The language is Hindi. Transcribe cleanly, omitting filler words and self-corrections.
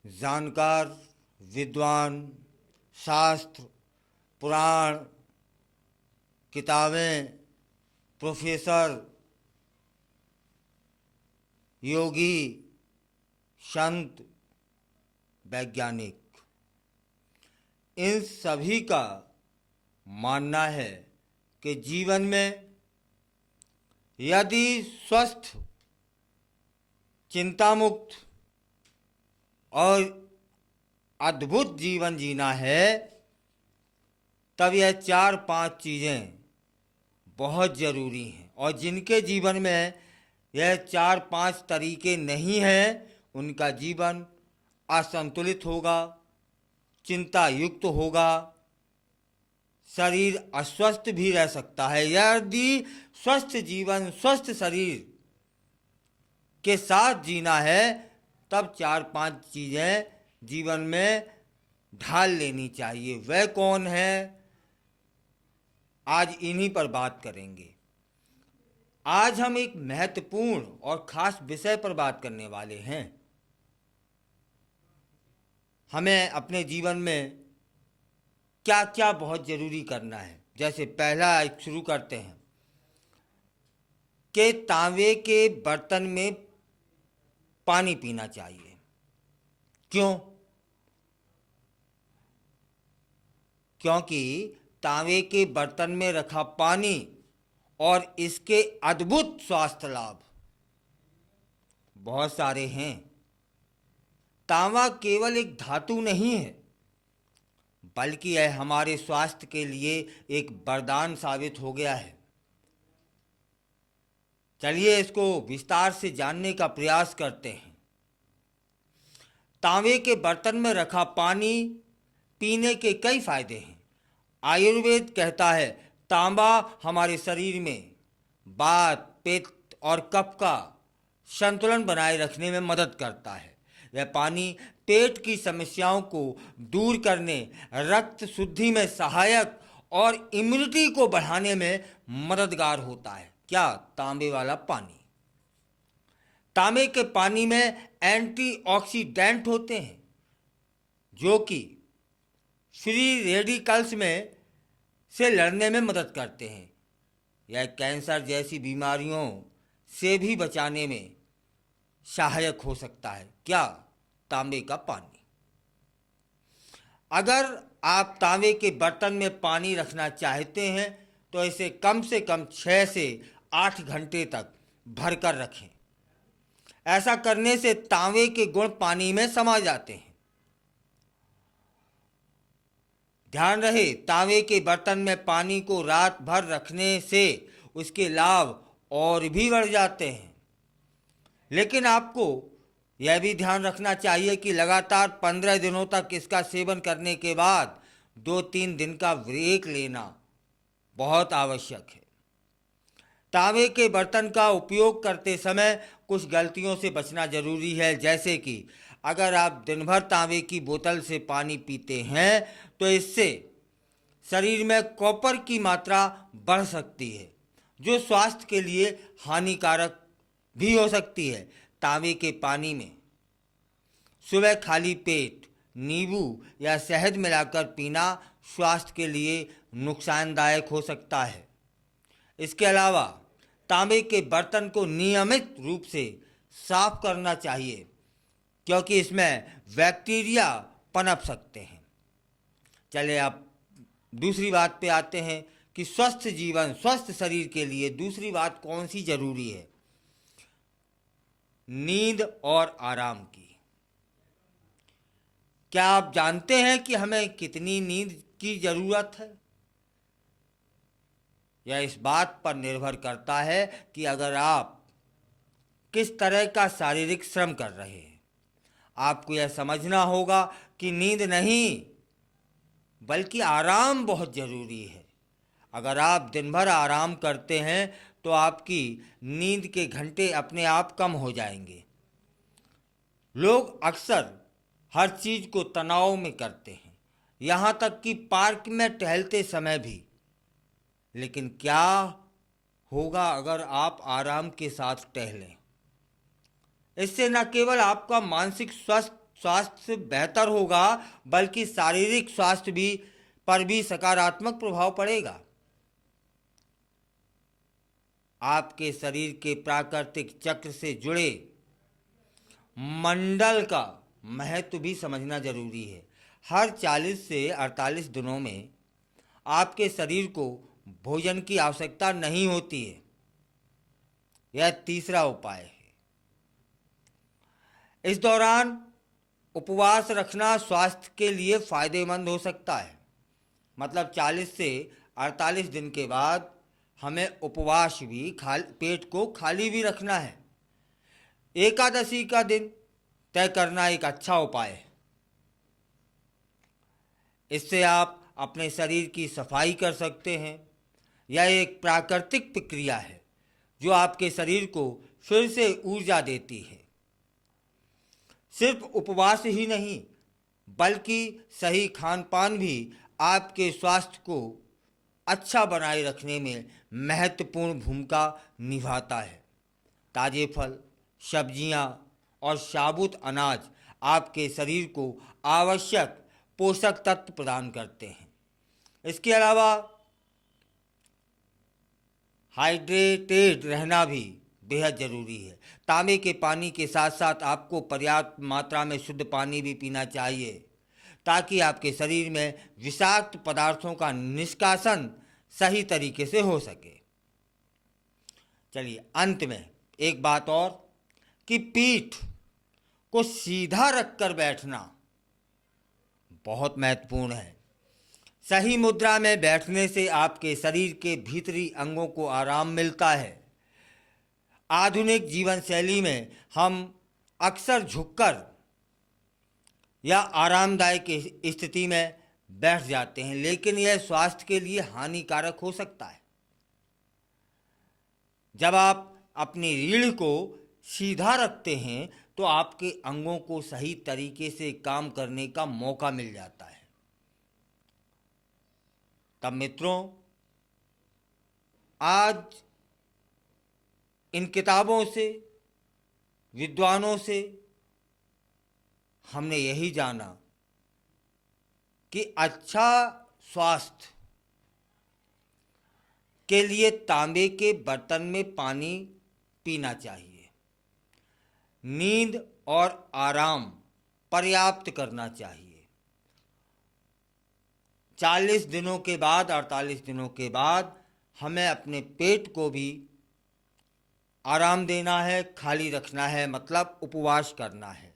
जानकार, विद्वान, शास्त्र, पुराण, किताबें, प्रोफेसर, योगी, संत, वैज्ञानिक, इन सभी का मानना है कि जीवन में यदि स्वस्थ, चिंता मुक्त और अद्भुत जीवन जीना है तब यह 4-5 चीज़ें बहुत ज़रूरी हैं। और जिनके जीवन में यह 4-5 तरीके नहीं हैं उनका जीवन असंतुलित होगा, चिंता युक्त होगा, शरीर अस्वस्थ भी रह सकता है। यदि स्वस्थ जीवन, स्वस्थ शरीर के साथ जीना है तब 4-5 चीज़ें जीवन में ढाल लेनी चाहिए। वह कौन है, आज इन्हीं पर बात करेंगे। आज हम एक महत्वपूर्ण और ख़ास विषय पर बात करने वाले हैं। हमें अपने जीवन में क्या क्या बहुत ज़रूरी करना है। जैसे पहला शुरू करते हैं कि तांबे के बर्तन में पानी पीना चाहिए। क्यों? क्योंकि तांबे के बर्तन में रखा पानी और इसके अद्भुत स्वास्थ्य लाभ बहुत सारे हैं। तांबा केवल एक धातु नहीं है बल्कि यह हमारे स्वास्थ्य के लिए एक वरदान साबित हो गया है। चलिए इसको विस्तार से जानने का प्रयास करते हैं। तांबे के बर्तन में रखा पानी पीने के कई फायदे हैं। आयुर्वेद कहता है तांबा हमारे शरीर में वात, पित्त और कफ का संतुलन बनाए रखने में मदद करता है। यह पानी पेट की समस्याओं को दूर करने, रक्त शुद्धि में सहायक और इम्यूनिटी को बढ़ाने में मददगार होता है। क्या? तांबे वाला पानी। तांबे के पानी में एंटीऑक्सीडेंट होते हैं जो कि फ्री रेडिकल्स में से लड़ने में मदद करते हैं। यह कैंसर जैसी बीमारियों से भी बचाने में सहायक हो सकता है। क्या? तांबे का पानी। अगर आप तांबे के बर्तन में पानी रखना चाहते हैं तो इसे कम से कम 6 से 8 घंटे तक भरकर रखें। ऐसा करने से तांबे के गुण पानी में समा जाते हैं। ध्यान रहे, तांबे के बर्तन में पानी को रात भर रखने से उसके लाभ और भी बढ़ जाते हैं। लेकिन आपको यह भी ध्यान रखना चाहिए कि लगातार 15 दिनों तक इसका सेवन करने के बाद 2-3 दिन का ब्रेक लेना बहुत आवश्यक है। तांबे के बर्तन का उपयोग करते समय कुछ गलतियों से बचना जरूरी है। जैसे कि अगर आप दिन भर तांबे की बोतल से पानी पीते हैं तो इससे शरीर में कॉपर की मात्रा बढ़ सकती है जो स्वास्थ्य के लिए हानिकारक भी हो सकती है। तांबे के पानी में सुबह खाली पेट नींबू या शहद मिलाकर पीना स्वास्थ्य के लिए नुकसानदायक हो सकता है। इसके अलावा तांबे के बर्तन को नियमित रूप से साफ करना चाहिए क्योंकि इसमें बैक्टीरिया पनप सकते हैं। चलिए अब दूसरी बात पे आते हैं कि स्वस्थ जीवन, स्वस्थ शरीर के लिए दूसरी बात कौन सी जरूरी है? नींद और आराम की। क्या आप जानते हैं कि हमें कितनी नींद की जरूरत है? यह इस बात पर निर्भर करता है कि अगर आप किस तरह का शारीरिक श्रम कर रहे हैं। आपको यह समझना होगा कि नींद नहीं बल्कि आराम बहुत ज़रूरी है। अगर आप दिन भर आराम करते हैं तो आपकी नींद के घंटे अपने आप कम हो जाएंगे। लोग अक्सर हर चीज़ को तनाव में करते हैं, यहाँ तक कि पार्क में टहलते समय भी। लेकिन क्या होगा अगर आप आराम के साथ टहलें? इससे न केवल आपका मानसिक स्वास्थ्य बेहतर होगा, बल्कि शारीरिक स्वास्थ्य भी पर भी सकारात्मक प्रभाव पड़ेगा। आपके शरीर के प्राकृतिक चक्र से जुड़े मंडल का महत्व भी समझना जरूरी है। हर 40 से 48 दिनों में आपके शरीर को भोजन की आवश्यकता नहीं होती है। यह तीसरा उपाय है। इस दौरान उपवास रखना स्वास्थ्य के लिए फायदेमंद हो सकता है। मतलब 40 से 48 दिन के बाद हमें उपवास भी पेट को खाली भी रखना है। एकादशी का दिन तय करना एक अच्छा उपाय है। इससे आप अपने शरीर की सफाई कर सकते हैं। यह एक प्राकृतिक प्रक्रिया है जो आपके शरीर को फिर से ऊर्जा देती है। सिर्फ उपवास ही नहीं, बल्कि सही खान पान भी आपके स्वास्थ्य को अच्छा बनाए रखने में महत्वपूर्ण भूमिका निभाता है। ताजे फल, सब्जियां और साबुत अनाज आपके शरीर को आवश्यक पोषक तत्व प्रदान करते हैं। इसके अलावा हाइड्रेटेड रहना भी बेहद ज़रूरी है। तांबे के पानी के साथ साथ आपको पर्याप्त मात्रा में शुद्ध पानी भी पीना चाहिए, ताकि आपके शरीर में विषाक्त पदार्थों का निष्कासन सही तरीके से हो सके। चलिए अंत में एक बात और, कि पीठ को सीधा रखकर बैठना बहुत महत्वपूर्ण है। सही मुद्रा में बैठने से आपके शरीर के भीतरी अंगों को आराम मिलता है। आधुनिक जीवन शैली में हम अक्सर झुककर या आरामदायक स्थिति में बैठ जाते हैं, लेकिन यह स्वास्थ्य के लिए हानिकारक हो सकता है। जब आप अपनी रीढ़ को सीधा रखते हैं तो आपके अंगों को सही तरीके से काम करने का मौका मिल जाता है। तब मित्रों, आज इन किताबों से, विद्वानों से हमने यही जाना कि अच्छा स्वास्थ्य के लिए तांबे के बर्तन में पानी पीना चाहिए, नींद और आराम पर्याप्त करना चाहिए। 40 दिनों के बाद, 48 दिनों के बाद हमें अपने पेट को भी आराम देना है, खाली रखना है, मतलब उपवास करना है।